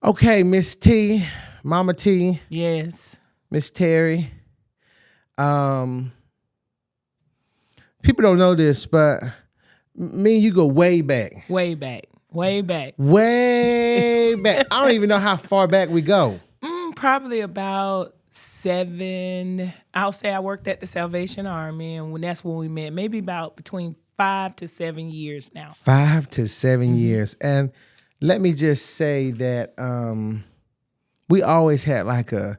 Okay, Miss T, Mama T, Yes. Miss Terri. Um, People don't know this, but me and you go way back. Way back. Way back. Way back. I don't even know how far back we go. Probably about 7. I'll say I worked at the Salvation Army, and that's when we met. Maybe about between 5 to 7 years now. 5 to 7 years. And let me just say that we always had like a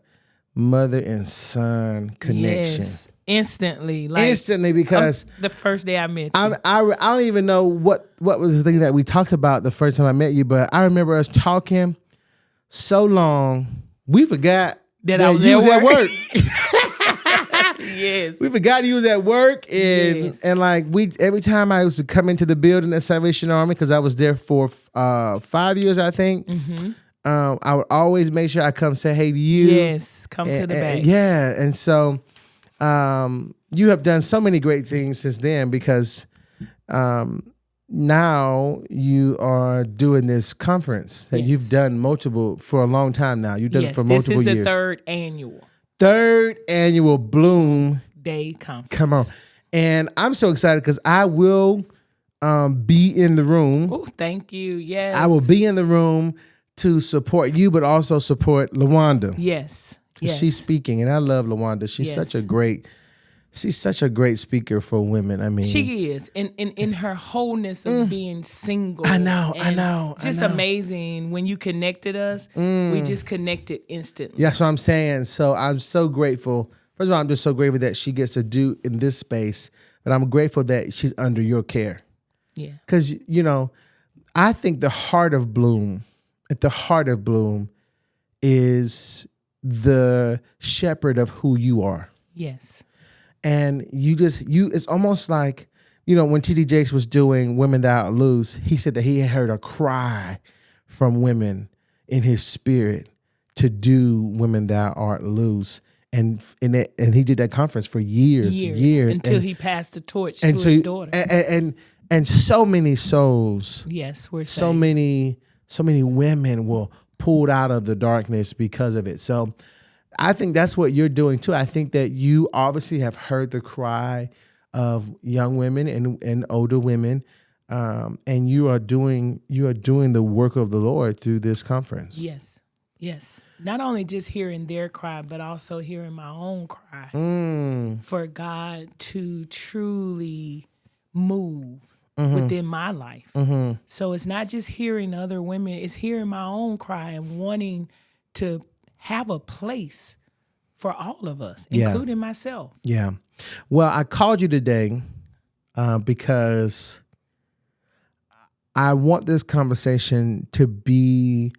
mother and son connection. Yes. Instantly. Instantly, because the first day I met you. I don't even know what was the thing that we talked about the first time I met you, but I remember us talking so long, we forgot that I was you was at work. Yes. We forgot you was at work, and Yes. and like every time I used to come into the building at Salvation Army, because I was there for 5 years, I think. I would always make sure I come say hey to you. Yes, come to the back. Yeah, and so you have done so many great things since then, because now you are doing this conference that you've done multiple for a long time now. You've done it for multiple years. This is the third annual Bloom Day Conference. Come on. And I'm so excited because I will be in the room. Oh, thank you. Yes. I will be in the room to support you, but also support LaWanda. Yes. She's speaking, and I love LaWanda. She's such a great speaker for women. I mean, she is in her wholeness of being single. I know. Just amazing. When you connected us, we just connected instantly. That's what I'm saying. So I'm so grateful. First of all, I'm just so grateful that she gets to do in this space, but I'm grateful that she's under your care. Yeah. Because, I think at the heart of Bloom is the shepherd of who you are. Yes. And it's almost like, when T.D. Jakes was doing Women Thou Art Loose, he said that he had heard a cry from women in his spirit to do Women Thou Art Loose. And he did that conference for years until he passed the torch to his daughter. And so many souls. Yes, we're so many women were pulled out of the darkness because of it. So I think that's what you're doing too. I think that you obviously have heard the cry of young women and older women, and you are doing the work of the Lord through this conference. Yes. Not only just hearing their cry, but also hearing my own cry for God to truly move within my life. So it's not just hearing other women, it's hearing my own cry and wanting to have a place for all of us, including myself. Yeah. Well, I called you today because I want this conversation to be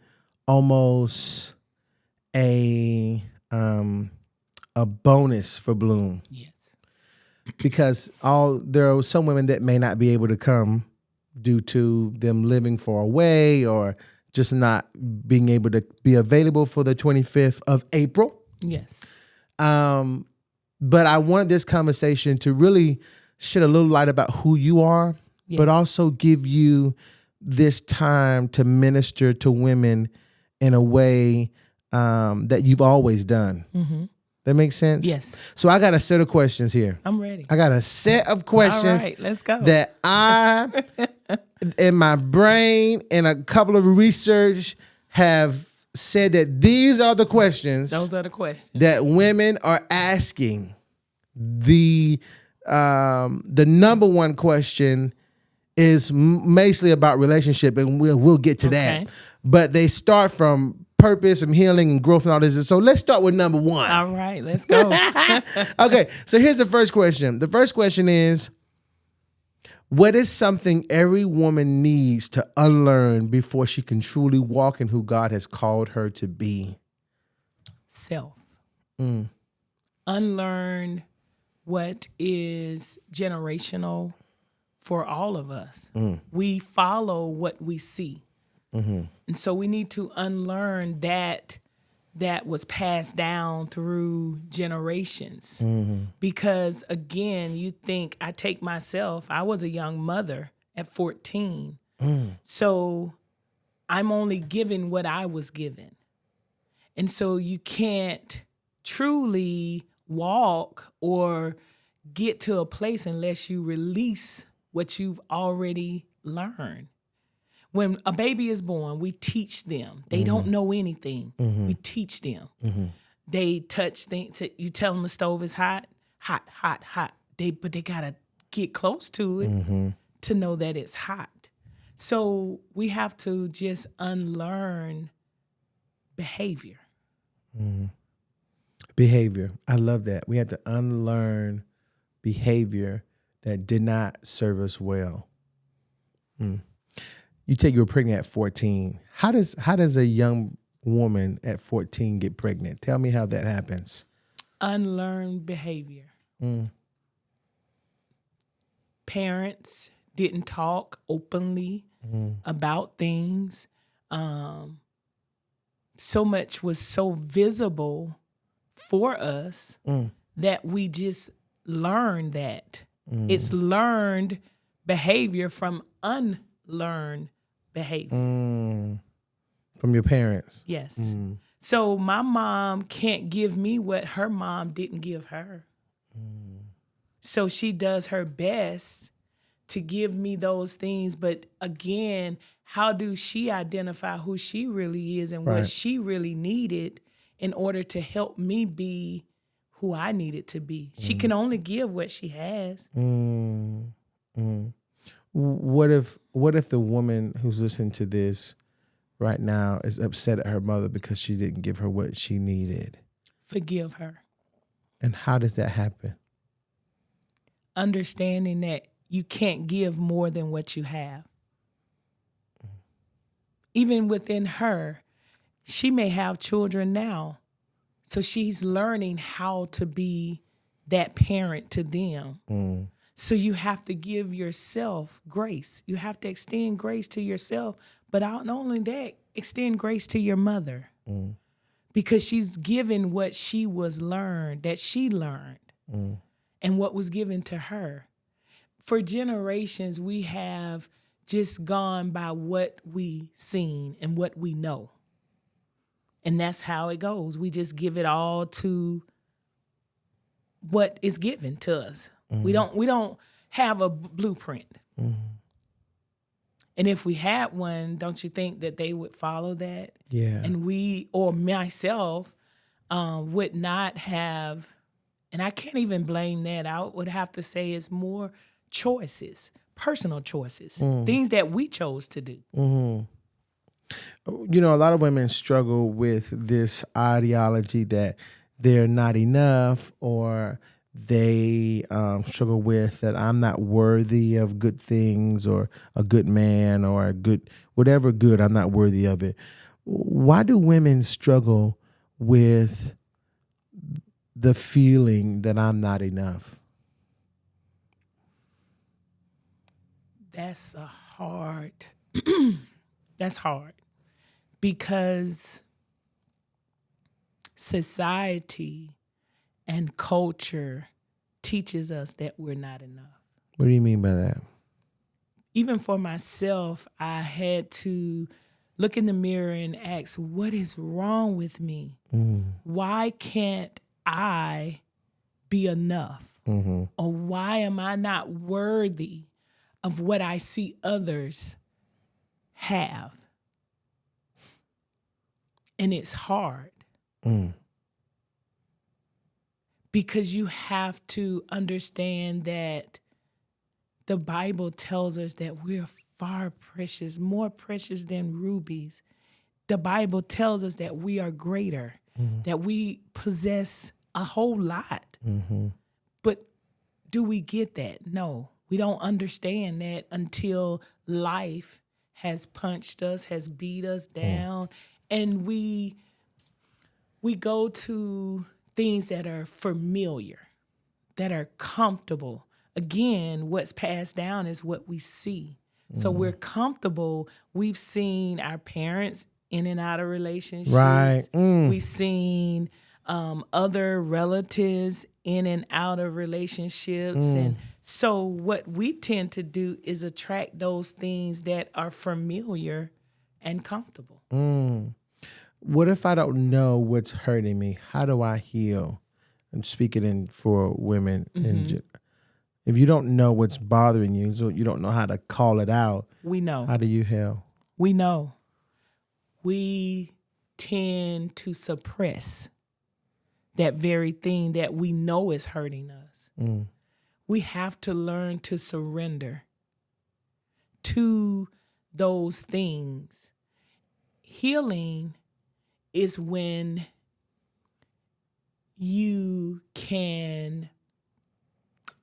almost a bonus for Bloom. Yes. Because there are some women that may not be able to come due to them living far away or just not being able to be available for the 25th of April. Yes. But I wanted this conversation to really shed a little light about who you are, but also give you this time to minister to women in a way that you've always done. That makes sense? Yes. So I got a set of questions here. I'm ready. I got a set of questions. All right, let's go. That I, in my brain and a couple of research, have said that these are the questions. Those are the questions that women are asking. The number one question is basically about relationship, and we'll get to that. But they start from purpose and healing and growth and all this. So let's start with number one. All right, let's go. Okay, so here's the first question. The first question is, what is something every woman needs to unlearn before she can truly walk in who God has called her to be? Self. Unlearn what is generational for all of us. We follow what we see. And so we need to unlearn that was passed down through generations. Because again, you think, I take myself, I was a young mother at 14. So I'm only given what I was given. And so you can't truly walk or get to a place unless you release what you've already learned. When a baby is born, we teach them. They don't know anything. We teach them. They touch things. You tell them the stove is hot, hot, hot, hot. But they got to get close to it to know that it's hot. So we have to just unlearn behavior. Behavior. I love that. We have to unlearn behavior that did not serve us well. You take you were pregnant at 14. How does a young woman at 14 get pregnant? Tell me how that happens. Unlearned behavior. Parents didn't talk openly about things. So much was so visible for us that we just learned that. It's learned behavior from unlearned behavior. From your parents. Yes. So my mom can't give me what her mom didn't give her. So she does her best to give me those things. But again, how do she identify who she really is and what she really needed in order to help me be who I needed to be? She can only give what she has. What if the woman who's listening to this right now is upset at her mother because she didn't give her what she needed? Forgive her. And how does that happen? Understanding that you can't give more than what you have. Even within her, she may have children now. So she's learning how to be that parent to them. So you have to give yourself grace. You have to extend grace to yourself. But not only that, extend grace to your mother. Because she's given what she was learned, that she learned. And what was given to her. For generations, we have just gone by what we seen and what we know. And that's how it goes. We just give it all to what is given to us. We don't have a blueprint. And if we had one, don't you think that they would follow that? Yeah. And we, or myself, would not have. And I can't even blame that. I would have to say it's more choices, personal choices, things that we chose to do. You know, a lot of women struggle with this ideology that they're not enough, or they struggle with that I'm not worthy of good things, or a good man, or a good, whatever good, I'm not worthy of it. Why do women struggle with the feeling that I'm not enough? That's hard because society and culture teaches us that we're not enough. What do you mean by that? Even for myself, I had to look in the mirror and ask, what is wrong with me? Why can't I be enough? Or why am I not worthy of what I see others have? And it's hard. Because you have to understand that the Bible tells us that we're far precious, more precious than rubies. The Bible tells us that we are greater, that we possess a whole lot. But do we get that? No, we don't understand that until life has punched us, has beat us down, and we go to things that are familiar, that are comfortable. Again, what's passed down is what we see. So we're comfortable. We've seen our parents in and out of relationships. Right. We've seen other relatives in and out of relationships. And so what we tend to do is attract those things that are familiar and comfortable. What if I don't know what's hurting me? How do I heal? I'm speaking for women. If you don't know what's bothering you, so you don't know how to call it out, We know. how do you heal? We know. We tend to suppress that very thing that we know is hurting us. We have to learn to surrender to those things. Healing is when you can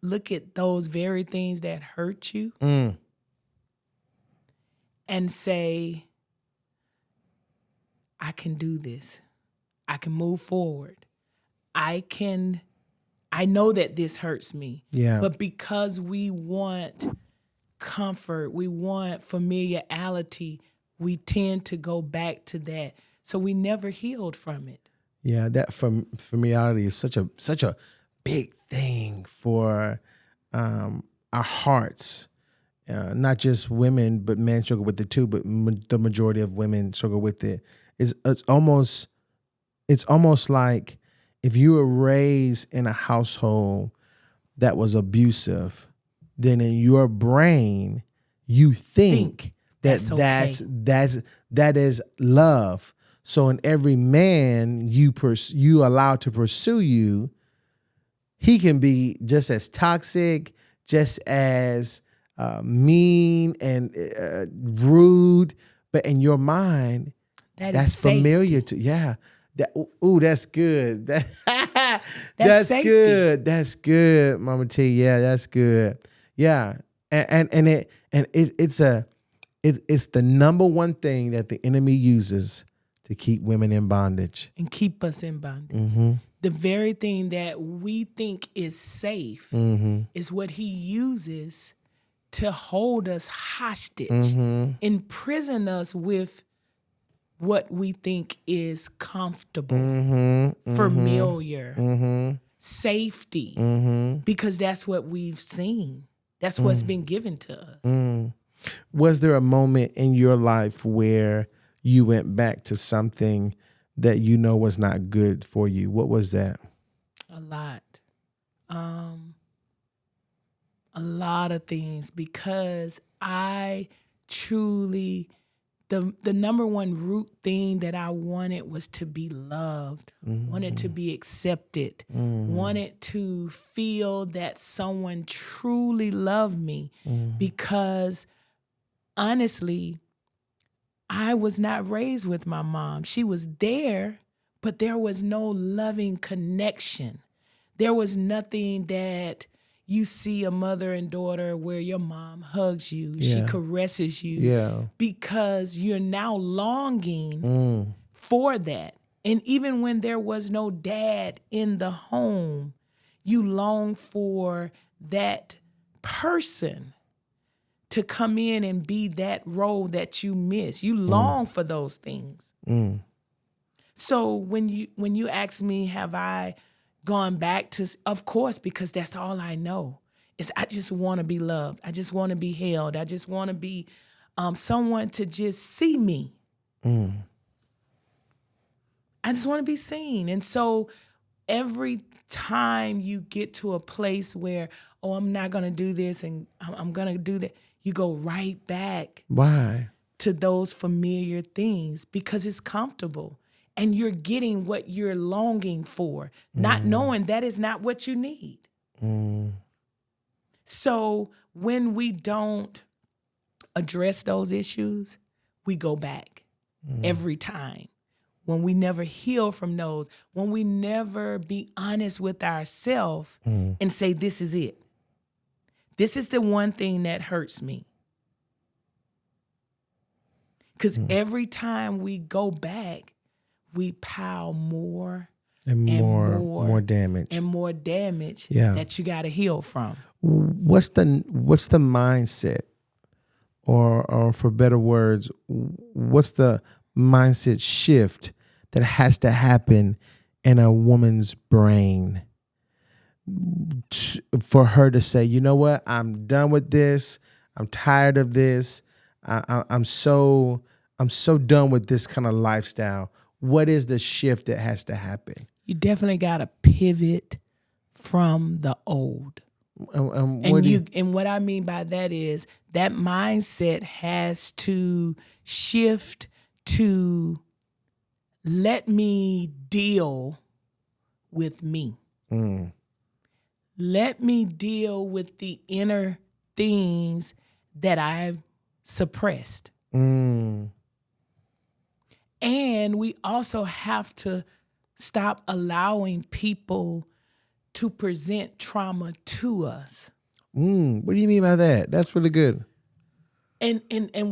look at those very things that hurt you and say, I can do this. I can move forward. I know that this hurts me. Yeah. But because we want comfort, we want familiarity, we tend to go back to that. So we never healed from it. Yeah, that familiarity is such a big thing for our hearts. Not just women, but men struggle with it too. But the majority of women struggle with it. It's almost like if you were raised in a household that was abusive, then in your brain you think that that is love. So in every man you allow to pursue you, he can be just as toxic, just as mean and rude, but in your mind, that's familiar to that's good. That's good. That's good, Mama T. Yeah, that's good. Yeah, it's the number one thing that the enemy uses to keep women in bondage and keep us in bondage. The very thing that we think is safe is what he uses to hold us hostage, imprison us with what we think is comfortable, familiar, safety, because that's what we've seen. That's what's been given to us. Was there a moment in your life where you went back to something that you know was not good for you? What was that? A lot. A lot of things, because I truly, the number one root thing that I wanted was to be loved, wanted to be accepted, wanted to feel that someone truly loved me, because honestly, I was not raised with my mom. She was there, but there was no loving connection. There was nothing that you see a mother and daughter where your mom hugs you, she caresses you, because you're now longing for that. And even when there was no dad in the home, you long for that person to come in and be that role that you miss. You long for those things. So when you ask me, have I gone back to, of course, because that's all I know is I just want to be loved. I just want to be held. I just want to be someone to just see me. I just want to be seen. And so every time you get to a place where, oh, I'm not going to do this and I'm going to do that, you go right back. Why? To those familiar things, because it's comfortable. And you're getting what you're longing for, not knowing that is not what you need. So when we don't address those issues, we go back every time. When we never heal from those, when we never be honest with ourselves and say, this is it. This is the one thing that hurts me. Because every time we go back, we pile more and more damage and more damage that you got to heal from. What's the mindset, or for better words, what's the mindset shift that has to happen in a woman's brain for her to say, you know what, I'm done with this. I'm tired of this. I'm so I'm so done with this kind of lifestyle. What is the shift that has to happen? You definitely got to pivot from the old. And what I mean by that is that mindset has to shift to let me deal with me. Let me deal with the inner things that I've suppressed. And we also have to stop allowing people to present trauma to us. What do you mean by that? That's really good. And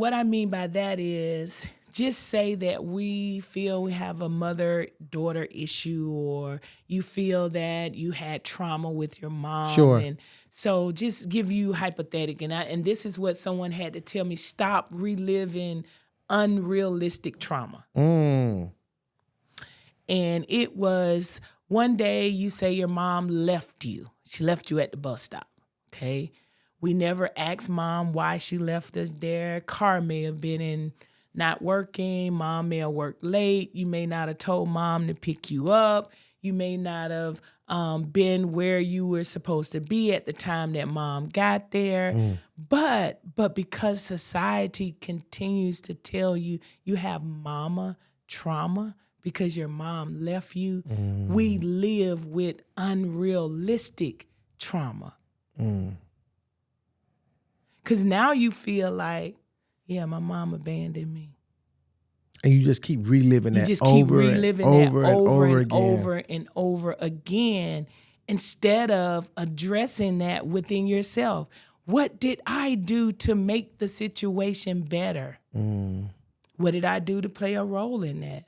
what I mean by that is just say that we feel we have a mother-daughter issue, or you feel that you had trauma with your mom. Sure. And so just give you hypothetical. And this is what someone had to tell me: stop reliving unrealistic trauma. And it was one day you say your mom left you. She left you at the bus stop, okay? We never asked mom why she left us there. Car may have been in not working. Mom may have worked late. You may not have told mom to pick you up. You may not have been where you were supposed to be at the time that mom got there. But because society continues to tell you you have mama trauma, because your mom left you, we live with unrealistic trauma. Because now you feel like, yeah, my mom abandoned me. And you just keep reliving that. You just keep reliving that over and over again, instead of addressing that within yourself. What did I do to make the situation better? What did I do to play a role in that?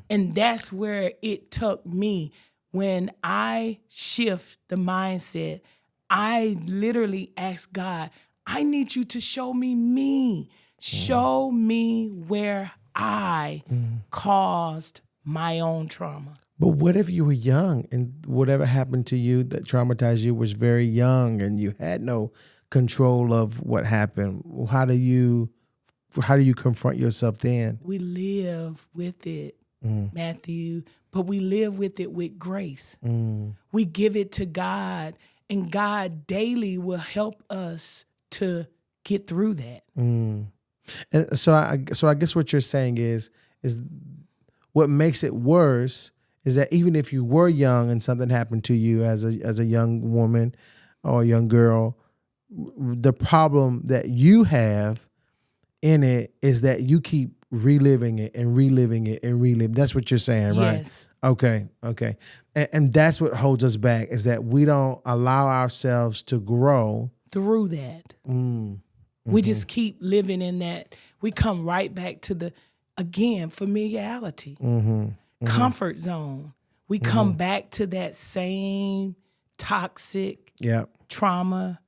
And that's where it took me. When I shift the mindset, I literally asked God, I need you to show me me. Show me where I caused my own trauma. But what if you were young and whatever happened to you that traumatized you was very young and you had no control of what happened? How do you confront yourself then? We live with it, Matthew, but we live with it with grace. We give it to God, and God daily will help us to get through that. And so I guess what you're saying is what makes it worse is that even if you were young and something happened to you as a young woman or a young girl, the problem that you have in it is that you keep reliving it and reliving it and reliving. That's what you're saying, right? Yes. Okay. And that's what holds us back, is that we don't allow ourselves to grow through that. We just keep living in that. We come right back to familiarity, comfort zone. We come back to that same toxic trauma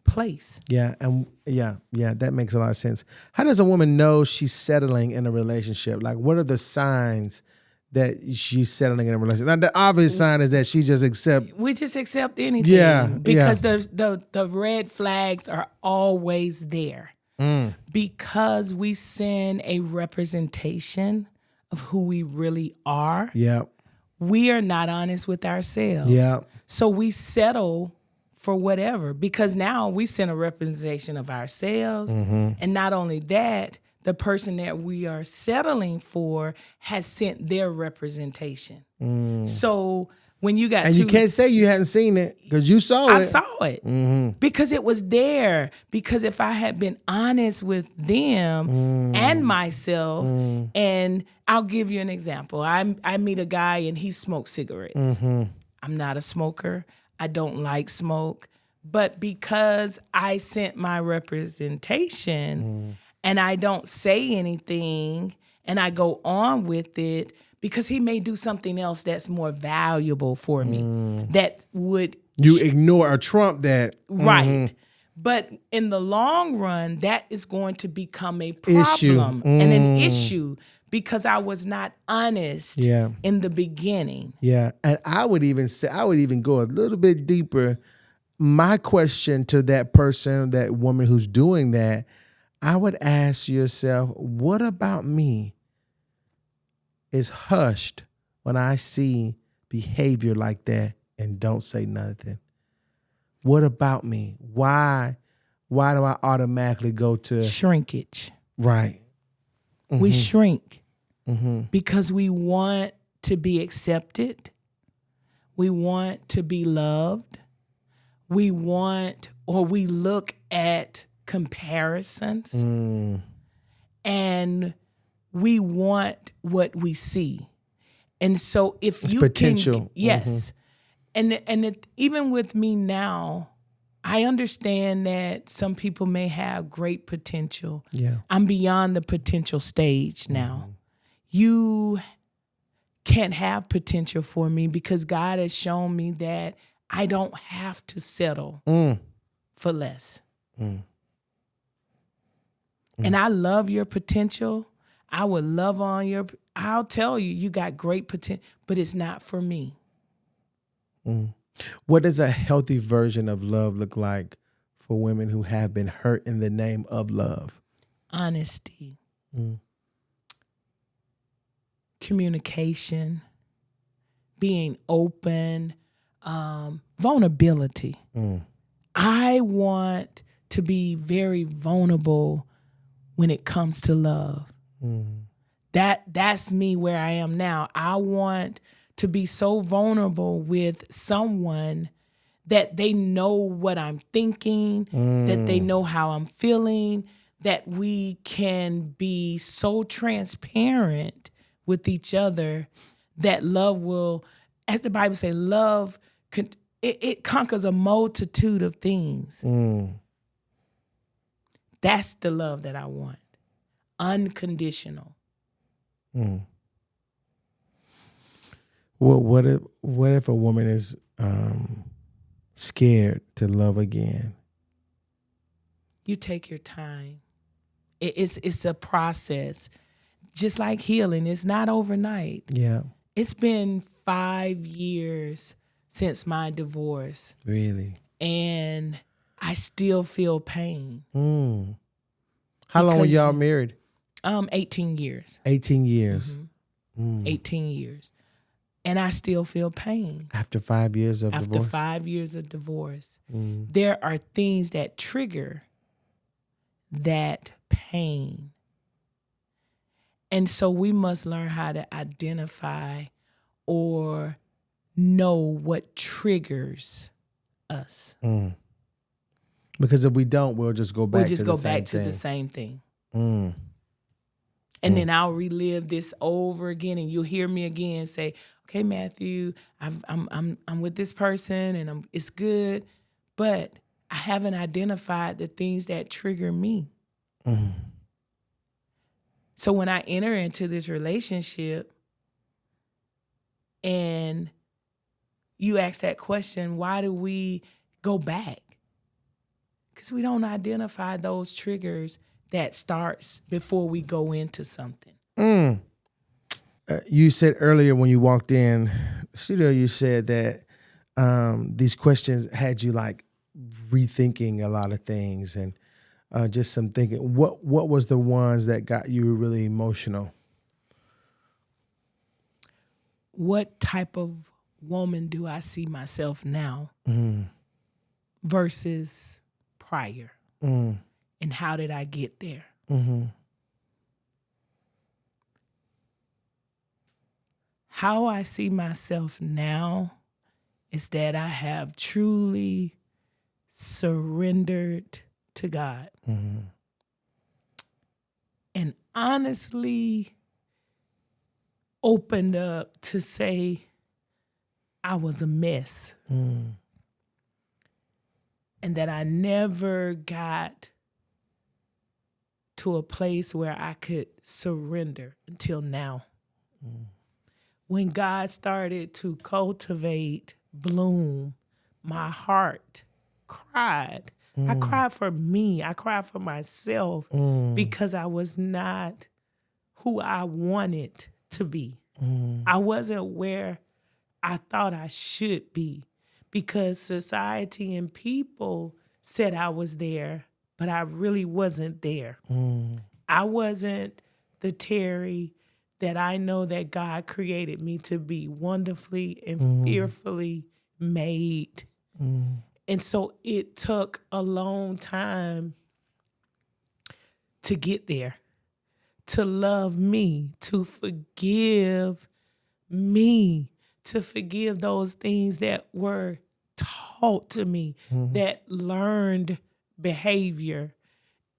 place. Yeah, that makes a lot of sense. How does a woman know she's settling in a relationship? Like, what are the signs that she's settling in a relationship? Now, the obvious sign is that she just accept. We just accept anything. Because the red flags are always there. Because we send a representation of who we really are. Yeah. We are not honest with ourselves. Yeah. So we settle for whatever, because now we send a representation of ourselves. And not only that, the person that we are settling for has sent their representation. So when you got you can't say you hadn't seen it because you saw it. I saw it because it was there. Because if I had been honest with them and myself, and I'll give you an example. I meet a guy and he smokes cigarettes. I'm not a smoker. I don't like smoke. But because I sent my representation and I don't say anything and I go on with it, because he may do something else that's more valuable for me, that would... You ignore or trump that. Right. But in the long run, that is going to become a problem and an issue, because I was not honest in the beginning. Yeah. And I would even go a little bit deeper. My question to that person, that woman who's doing that, I would ask yourself, what about me is hushed when I see behavior like that and don't say nothing? What about me? Why do I automatically go to Shrinkage. right? We shrink because we want to be accepted. We want to be loved. We want, or we look at comparisons and we want what we see. And so if It's you potential. can, yes. Even with me now, I understand that some people may have great potential. Yeah. I'm beyond the potential stage now. You can't have potential for me because God has shown me that I don't have to settle for less. And I love your potential. I would love on I'll tell you, you got great potential, but it's not for me. What does a healthy version of love look like for women who have been hurt in the name of love? Honesty. Communication. Being open. Vulnerability. I want to be very vulnerable when it comes to love. That's me where I am now. I want to be so vulnerable with someone that they know what I'm thinking, that they know how I'm feeling, that we can be so transparent with each other that love will, as the Bible says, love, it conquers a multitude of things. That's the love that I want. Unconditional. Well, what if a woman is scared to love again? You take your time. It's a process. Just like healing, it's not overnight. Yeah. It's been 5 years since my divorce. Really? And I still feel pain. How long were Because y'all married? 18 years. 18 years. 18 years. And I still feel pain. After 5 years of After divorce? 5 years of divorce. There are things that trigger that pain. And so we must learn how to identify or know what triggers us. Because if we don't, we'll just go back We'll just to go the same back to thing. the same thing. And then I'll relive this over again, and you'll hear me again say, "Okay, Matthew, I'm with this person, and it's good, but I haven't identified the things that trigger me." So when I enter into this relationship, and you ask that question, why do we go back? Because we don't identify those triggers that starts before we go into something. You said earlier when you walked in the studio, you said that these questions had you like rethinking a lot of things and just some thinking. What was the ones that got you really emotional? What type of woman do I see myself now versus prior? And how did I get there? How I see myself now is that I have truly surrendered to God. And honestly opened up to say I was a mess. And that I never got to a place where I could surrender until now. When God started to cultivate, bloom, my heart cried. I cried for me. I cried for myself because I was not who I wanted to be. I wasn't where I thought I should be because society and people said I was there, but I really wasn't there. I wasn't the Terri that I know that God created me to be, wonderfully and fearfully made. And so it took a long time to get there, to love me, to forgive me, to forgive those things that were taught to me, that learned behavior,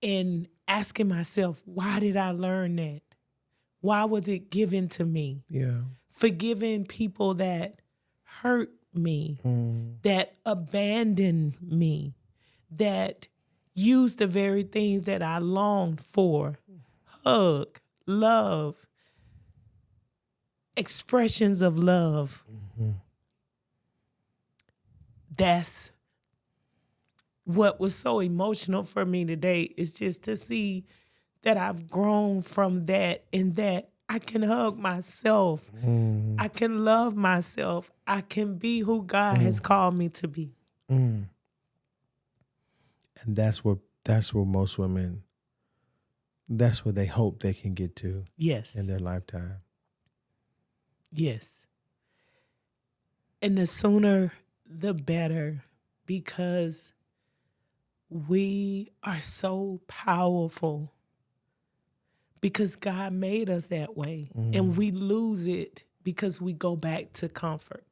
and asking myself, why did I learn that? Why was it given to me? Yeah. Forgiving people that hurt me, that abandoned me, that used the very things that I longed for. Hug, love, expressions of love. That's what was so emotional for me today, is just to see that I've grown from that, and that I can hug myself. I can love myself. I can be who God has called me to be. And that's where most women, that's where they hope they can get to Yes. in their lifetime. Yes. And the sooner, the better, because we are so powerful, because God made us that way. And we lose it because we go back to comfort.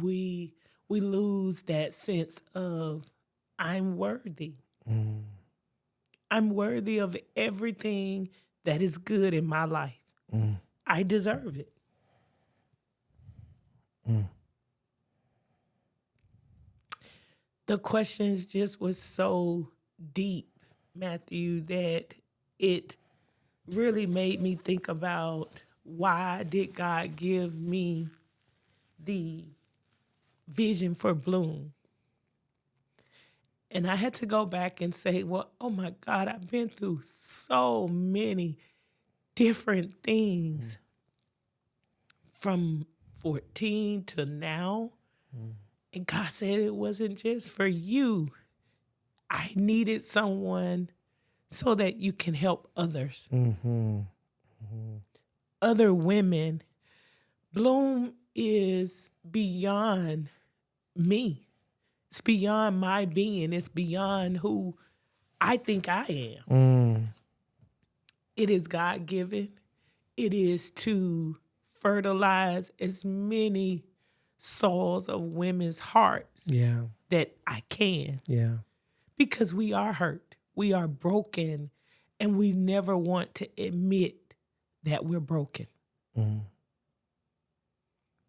We lose that sense of, I'm worthy. I'm worthy of everything that is good in my life. I deserve it. The questions just was so deep, Matthew, that it really made me think about, why did God give me the vision for Bloom? And I had to go back and say, well, oh my God, I've been through so many different things from 14 to now. And God said it wasn't just for you. I needed someone so that you can help others. Other women. Bloom is beyond me. It's beyond my being. It's beyond who I think I am. It is God-given. It is to fertilize as many souls of women's hearts that I can. Yeah. Because we are hurt. We are broken. And we never want to admit that we're broken.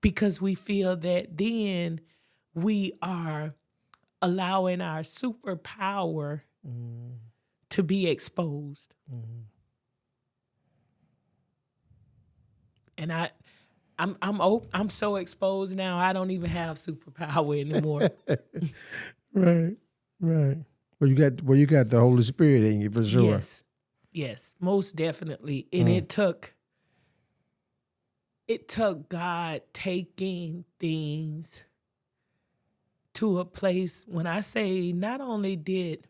Because we feel that then we are allowing our superpower to be exposed. And I'm so exposed now, I don't even have superpower anymore. Right. Well, you got the Holy Spirit in you for sure. Yes, most definitely. And it took God taking things to a place, when I say not only did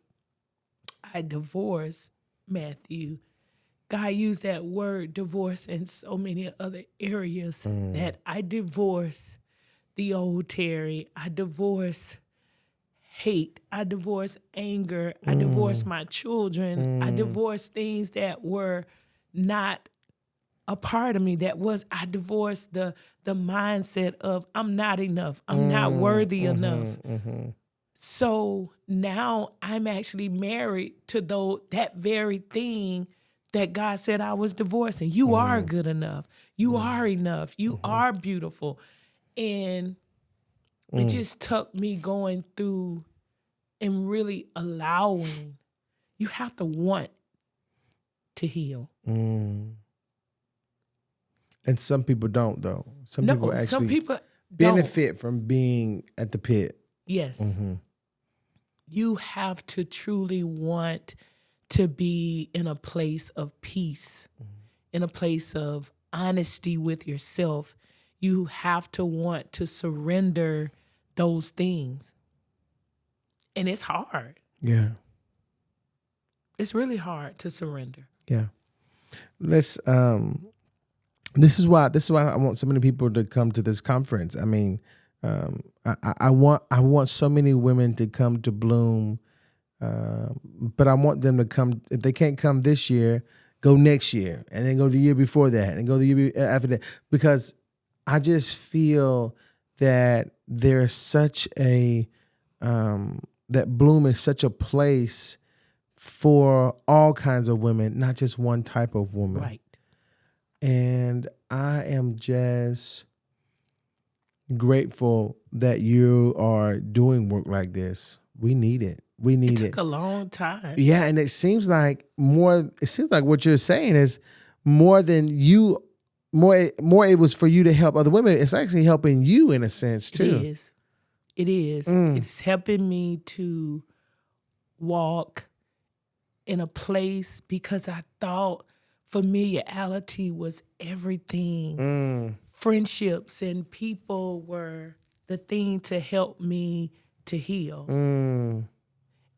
I divorce Matthew, God used that word divorce in so many other areas, that I divorce the old Terri. I divorce hate. I divorce anger. I divorce my children. I divorce things that were not a part of me. I divorced the mindset of, I'm not enough. I'm not worthy enough. So now I'm actually married to that very thing that God said I was divorcing. You are good enough. You are enough. You are beautiful. And it just took me going through and really allowing. You have to want to heal. And some people don't, though. Some people benefit from being at the pit. Yes. You have to truly want to be in a place of peace, in a place of honesty with yourself. You have to want to surrender those things. And it's hard. Yeah. It's really hard to surrender. Yeah. Let's this is why I want so many people to come to this conference. I mean, I want so many women to come to Bloom, but I want them to come. If they can't come this year, go next year, and then go the year before that, and go the year after that, because I just feel that there's such a that Bloom is such a place for all kinds of women, not just one type of woman. Right. And I am just grateful that you are doing work like this. We need it. We need it. It took a long time. Yeah, and it seems like what you're saying is more than you, more it was for you to help other women. It's actually helping you in a sense too. It is. It's helping me to walk in a place because I thought familiarity was everything. Friendships and people were the thing to help me to heal.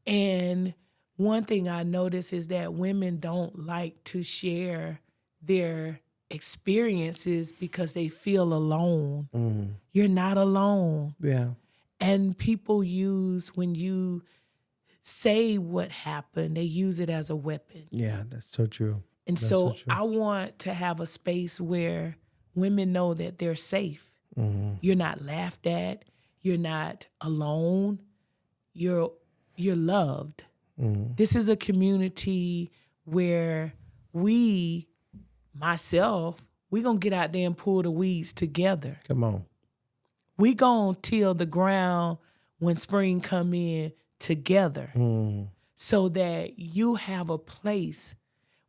And one thing I notice is that women don't like to share their experiences because they feel alone. You're not alone. Yeah. And people use, when you say what happened, they use it as a weapon. Yeah, that's so true. And That's so so true. I want to have a space where women know that they're safe. You're not laughed at. You're not alone. You're loved. This is a community where we gonna get out there and pull the weeds together. Come on. We gonna till the ground when spring come in together, so that you have a place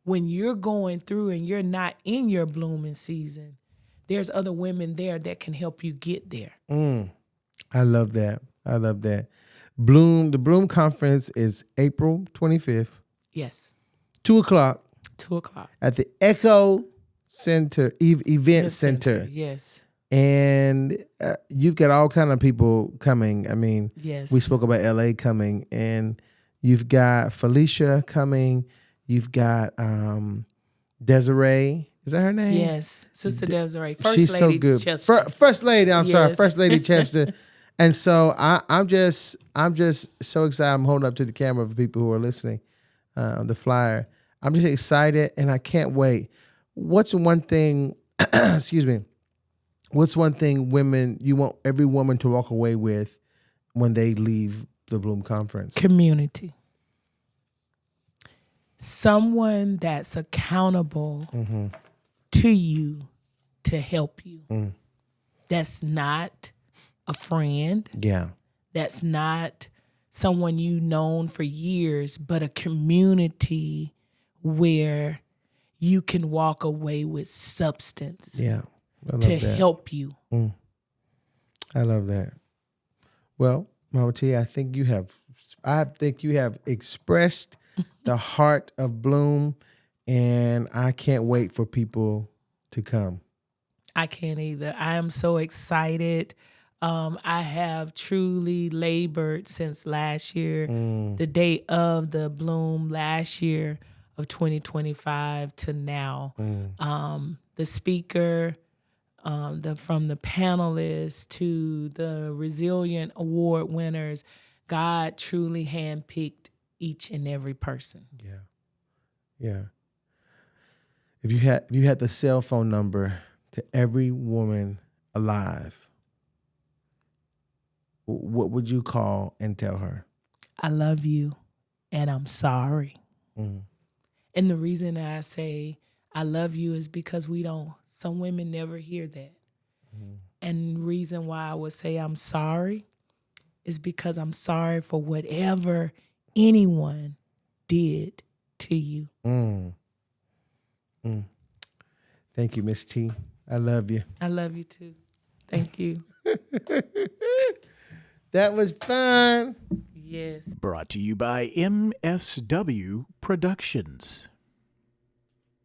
when you're going through and you're not in your blooming season. There's other women there that can help you get there. I love that. Bloom, the Bloom conference is April 25th, Yes, 2:00 2:00 at the Echo Center, Event Center. Yes, And you've got all kind of people coming. I mean, yes. we spoke about LA coming, and you've got Felicia coming. You've got Desiree. Is that her name? Yes, Sister Desiree. First She's Lady so good. Chester. First Lady. I'm sorry, Yes. First Lady Chester. And so I'm just so excited. I'm holding up to the camera for people who are listening. The flyer. I'm just excited, and I can't wait. What's one thing? Excuse me. What's one thing you want every woman to walk away with when they leave the Bloom conference? Community. Someone that's accountable to you to help you. That's not a friend. Yeah. That's not someone you've known for years, but a community where you can walk away with substance. Yeah. I love to that. help you. I love that. Well, Mama T, I think you have expressed the heart of Bloom, and I can't wait for people to come. I can't either. I am so excited. I have truly labored since last year, the day of the Bloom last year of 2025 to now. The speaker, from the panelists to the Resilient Award winners, God truly handpicked each and every person. Yeah. If you had the cell phone number to every woman alive, what would you call and tell her? I love you and I'm sorry. And the reason I say I love you is because some women never hear that. And the reason why I would say I'm sorry is because I'm sorry for whatever anyone did to you. Thank you, Miss T. I love you. I love you too. Thank you. That was fun. Yes. Brought to you by MSW Productions.